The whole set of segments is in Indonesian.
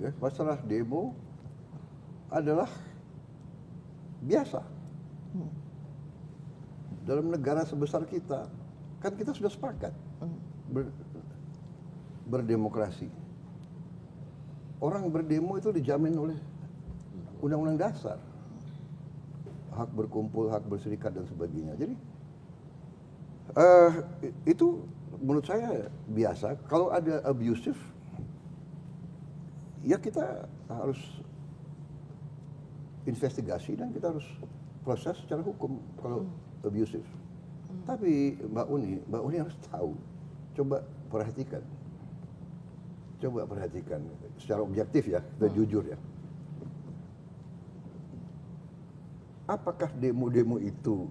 Ya, masalah demo adalah biasa. Dalam negara sebesar kita, kan kita sudah sepakat berdemokrasi. Orang berdemo itu dijamin oleh Undang-Undang Dasar. Hak berkumpul, hak berserikat dan sebagainya. Jadi itu menurut saya biasa. Kalau ada abusive, ya kita harus investigasi dan kita harus proses secara hukum kalau abusive. Tapi Mbak Uni harus tahu. Coba perhatikan secara objektif ya, kita jujur ya. Apakah demo-demo itu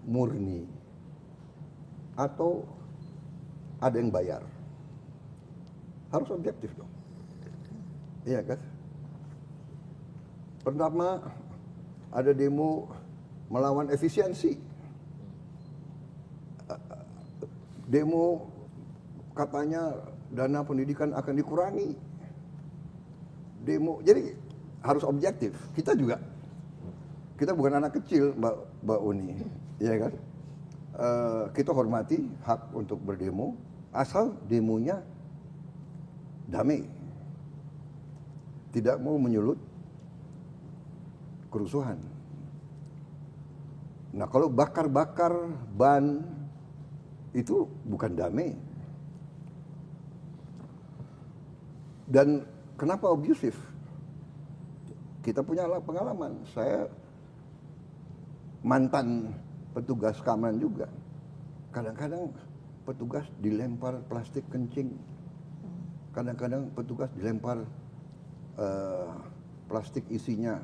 murni atau ada yang bayar? Harus objektif dong. Iya kan? Pertama, ada demo melawan efisiensi. Demo katanya dana pendidikan akan dikurangi. Demo, jadi harus objektif. Kita bukan anak kecil, Mbak Uni, ya kan? Kita hormati hak untuk berdemo, asal demonya damai, tidak mau menyulut kerusuhan. Nah, kalau bakar-bakar ban itu bukan damai. Dan kenapa abusive? Kita punya pengalaman. Saya mantan petugas keamanan juga. Kadang-kadang petugas dilempar plastik kencing. Kadang-kadang petugas dilempar plastik isinya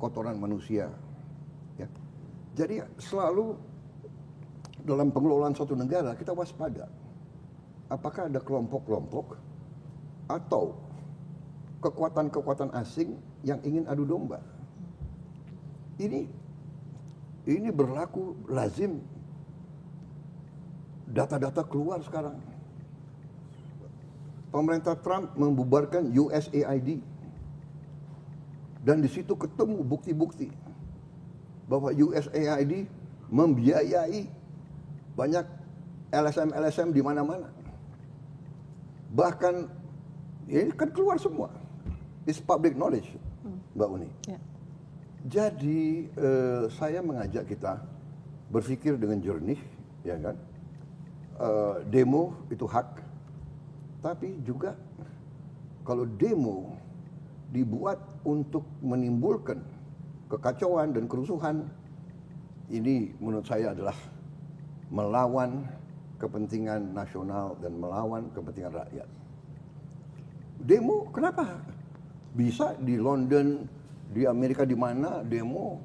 kotoran manusia. Ya. Jadi selalu dalam pengelolaan suatu negara kita waspada. Apakah ada kelompok-kelompok atau kekuatan-kekuatan asing yang ingin adu domba? Ini berlaku lazim. Data-data keluar sekarang. Pemerintah Trump membubarkan USAID. Dan di situ ketemu bukti-bukti bahwa USAID membiayai banyak LSM di mana-mana. Bahkan ini kan keluar semua. It's public knowledge, Mbak Uni. Ya. Jadi saya mengajak kita berpikir dengan jernih, ya kan? Demo itu hak, tapi juga kalau demo dibuat untuk menimbulkan kekacauan dan kerusuhan, ini menurut saya adalah melawan kepentingan nasional dan melawan kepentingan rakyat. Demo kenapa? Bisa di London, di Amerika, di mana demo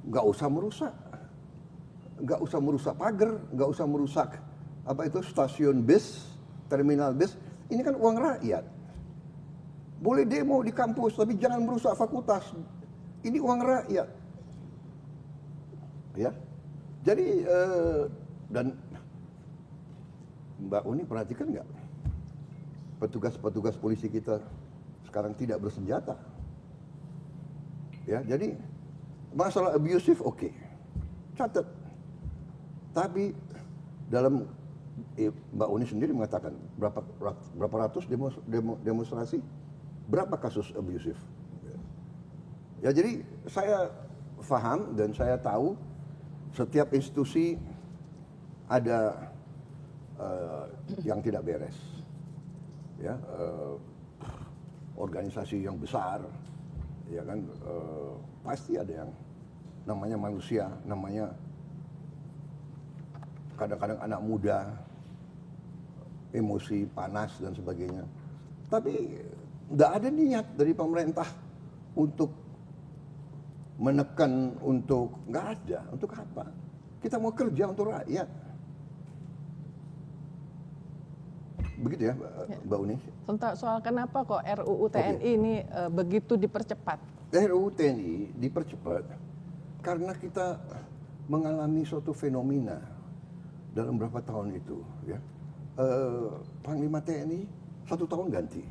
nggak usah merusak pagar, nggak usah merusak stasiun bis, terminal bis. Ini kan uang rakyat. Boleh demo di kampus, tapi jangan merusak fakultas. Ini uang rakyat. Ya, jadi dan Mbak Uni perhatikan nggak? Petugas-petugas polisi kita sekarang tidak bersenjata. Ya, jadi masalah abusive oke. Catat. Tapi dalam Mbak Uni sendiri mengatakan berapa ratus demonstrasi, berapa kasus abusive. Ya, jadi saya paham dan saya tahu setiap institusi ada yang tidak beres. Ya, organisasi yang besar, ya kan, pasti ada yang namanya manusia, namanya kadang-kadang anak muda, emosi, panas dan sebagainya. Tapi tidak ada niat dari pemerintah untuk menekan, nggak ada. Untuk apa? Kita mau kerja untuk rakyat. Begitu ya, Mbak Uni. Tentang soal kenapa kok RUU TNI ini begitu dipercepat? RUU TNI dipercepat karena kita mengalami suatu fenomena dalam beberapa tahun itu. Ya. Panglima TNI 1 tahun ganti.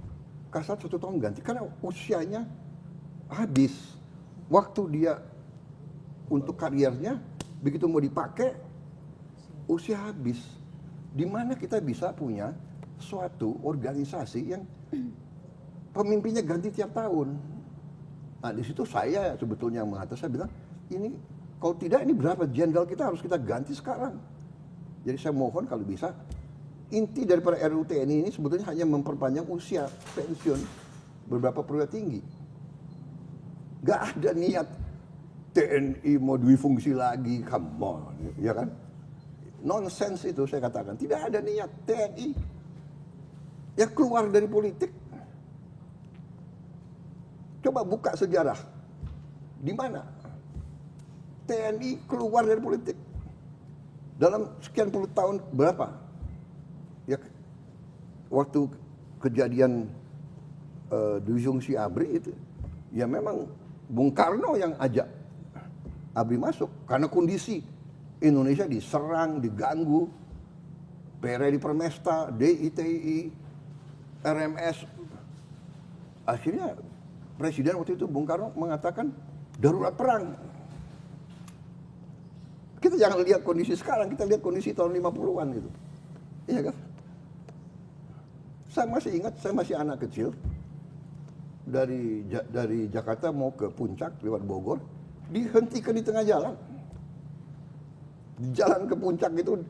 Kasat 1 tahun ganti karena usianya habis. Waktu dia untuk karirnya begitu mau dipakai usia habis. Di mana kita bisa punya suatu organisasi yang pemimpinnya ganti tiap tahun. Nah di situ saya sebetulnya mengatakan, saya bilang ini kalau tidak ini berapa jenderal kita harus kita ganti sekarang. Jadi saya mohon kalau bisa inti daripada RUU TNI ini sebetulnya hanya memperpanjang usia pensiun beberapa perwira tinggi. Gak ada niat TNI mau difungsi lagi, come on, ya kan? Nonsense itu saya katakan, tidak ada niat TNI ya keluar dari politik. Coba buka sejarah, di mana TNI keluar dari politik dalam sekian puluh tahun berapa? Ya, waktu kejadian Dujungsi ABRI itu, ya memang Bung Karno yang ajak ABRI masuk karena kondisi Indonesia diserang, diganggu, PRI Permesta, DITI, RMS. Akhirnya Presiden waktu itu Bung Karno mengatakan darurat perang. Kita jangan lihat kondisi sekarang, kita lihat kondisi tahun 50-an gitu. Iya kan? Saya masih ingat, saya masih anak kecil dari Jakarta mau ke Puncak lewat Bogor, dihentikan di tengah jalan. Di jalan ke Puncak itu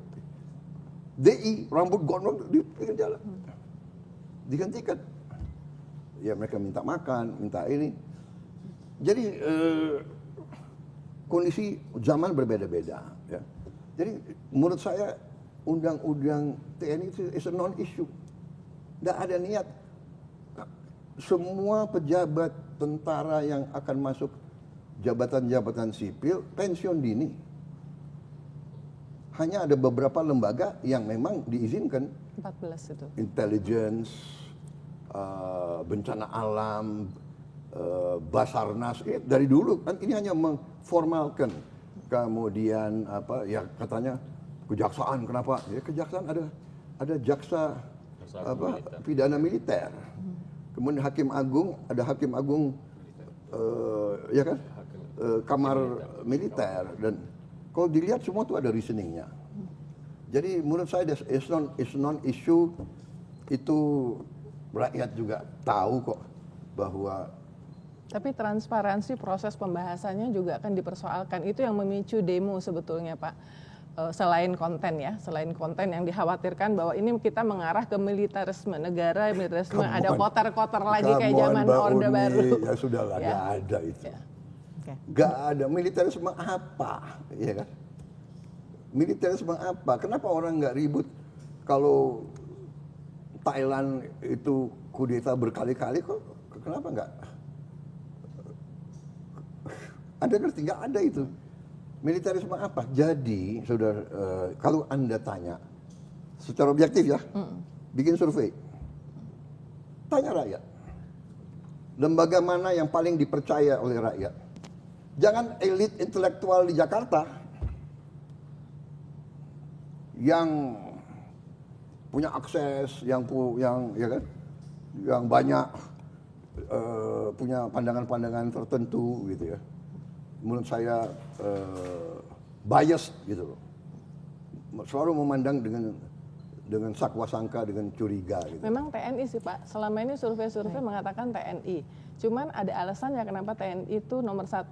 DI rambut gondrong di tengah jalan, dihentikan. Ya mereka minta makan, minta ini. Jadi kondisi zaman berbeda-beda. Ya. Jadi menurut saya undang-undang TNI itu is a non-issue. Tidak ada niat semua pejabat tentara yang akan masuk jabatan-jabatan sipil pensiun dini. Hanya ada beberapa lembaga yang memang diizinkan. 14 itu. Intelligence, bencana alam, Basarnas, dari dulu kan ini hanya mengformalkan. Kemudian apa ya katanya kejaksaan, kenapa? Ya kejaksaan ada jaksa apa pidana militer. Kemudian hakim agung, ada hakim agung ya kan? Kamar militer, dan kalau dilihat semua itu ada reasoningnya. Jadi menurut saya is non issue, itu rakyat juga tahu kok bahwa. Tapi transparansi proses pembahasannya juga akan dipersoalkan. Itu yang memicu demo sebetulnya Pak. Selain konten ya, selain konten yang dikhawatirkan bahwa ini kita mengarah ke militarisme negara, militarisme ada kotor-kotor lagi kayak zaman Orde Baru. Ya sudahlah, ya. Gak ada itu. Ya. Okay. Gak ada militarisme apa, ya kan? Militarisme apa? Kenapa orang nggak ribut kalau Thailand itu kudeta berkali-kali kok? Kenapa nggak? Anda ngerti nggak ada itu? Militarisme apa? Jadi, saudara, kalau Anda tanya secara objektif ya, bikin survei, tanya rakyat, lembaga mana yang paling dipercaya oleh rakyat? Jangan elit intelektual di Jakarta yang punya akses, yang ya kan, yang banyak punya pandangan-pandangan tertentu gitu ya. Menurut saya bias gitu loh, selalu memandang dengan sakwa sangka, dengan curiga gitu. Memang TNI sih Pak, selama ini survei-survei mengatakan TNI, cuman ada alasannya kenapa TNI itu nomor 1,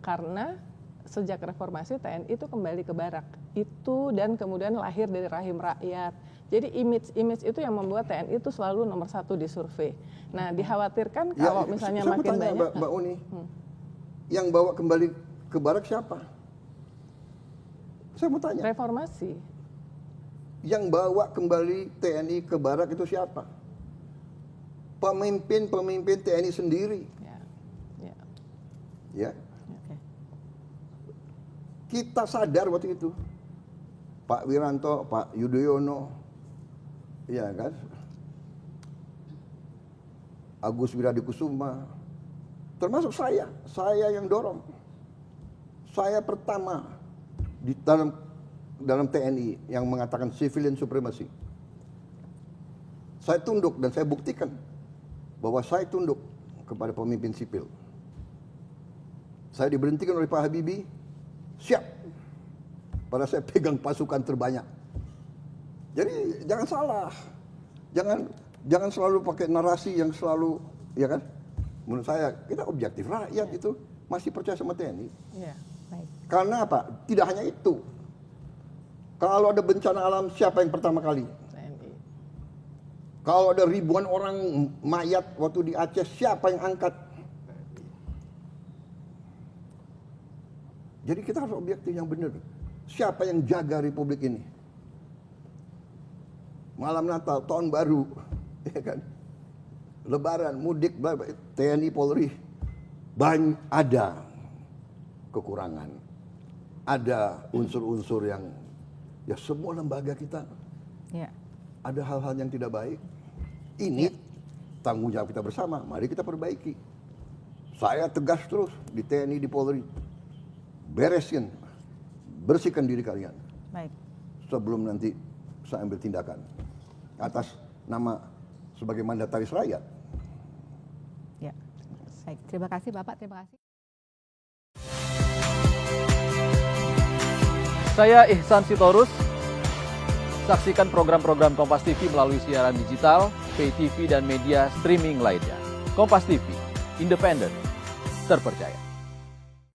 karena sejak reformasi TNI itu kembali ke barak itu, dan kemudian lahir dari rahim rakyat. Jadi image itu yang membuat TNI itu selalu nomor 1 di survei. Nah dikhawatirkan kalau misalnya makin banyak. Mbak Uni, yang bawa kembali ke barak siapa? Saya mau tanya. Reformasi. Yang bawa kembali TNI ke barak itu siapa? Pemimpin TNI sendiri. Ya. Ya. Okay. Kita sadar waktu itu, Pak Wiranto, Pak Yudhoyono, ya kan, Agus Wiradikusuma, termasuk saya yang dorong. Saya pertama di dalam TNI yang mengatakan civilian supremacy. Saya tunduk dan saya buktikan bahwa saya tunduk kepada pemimpin sipil. Saya diberhentikan oleh Pak Habibie, siap. Padahal saya pegang pasukan terbanyak. Jadi jangan salah. Jangan selalu pakai narasi yang selalu, ya kan? Menurut saya, kita objektif. Rakyat itu masih percaya sama TNI. Ya, baik. Karena apa? Tidak hanya itu. Kalau ada bencana alam, siapa yang pertama kali? TNI. Kalau ada ribuan orang mayat waktu di Aceh, siapa yang angkat? Jadi kita harus objektif yang benar. Siapa yang jaga republik ini? Malam Natal, tahun baru, ya kan? Lebaran, mudik, TNI, Polri, ada kekurangan. Ada unsur-unsur yang, ya semua lembaga kita, ada hal-hal yang tidak baik. Ini tanggung jawab kita bersama, mari kita perbaiki. Saya tegas terus di TNI, di Polri. Bersihkan diri kalian. Baik. Sebelum nanti saya ambil tindakan atas nama sebagai mandataris rakyat. Ya, baik. Terima kasih Bapak, terima kasih. Saya Ihsan Sitorus. Saksikan program-program Kompas TV melalui siaran digital, pay TV, dan media streaming lainnya. Kompas TV, independen, terpercaya.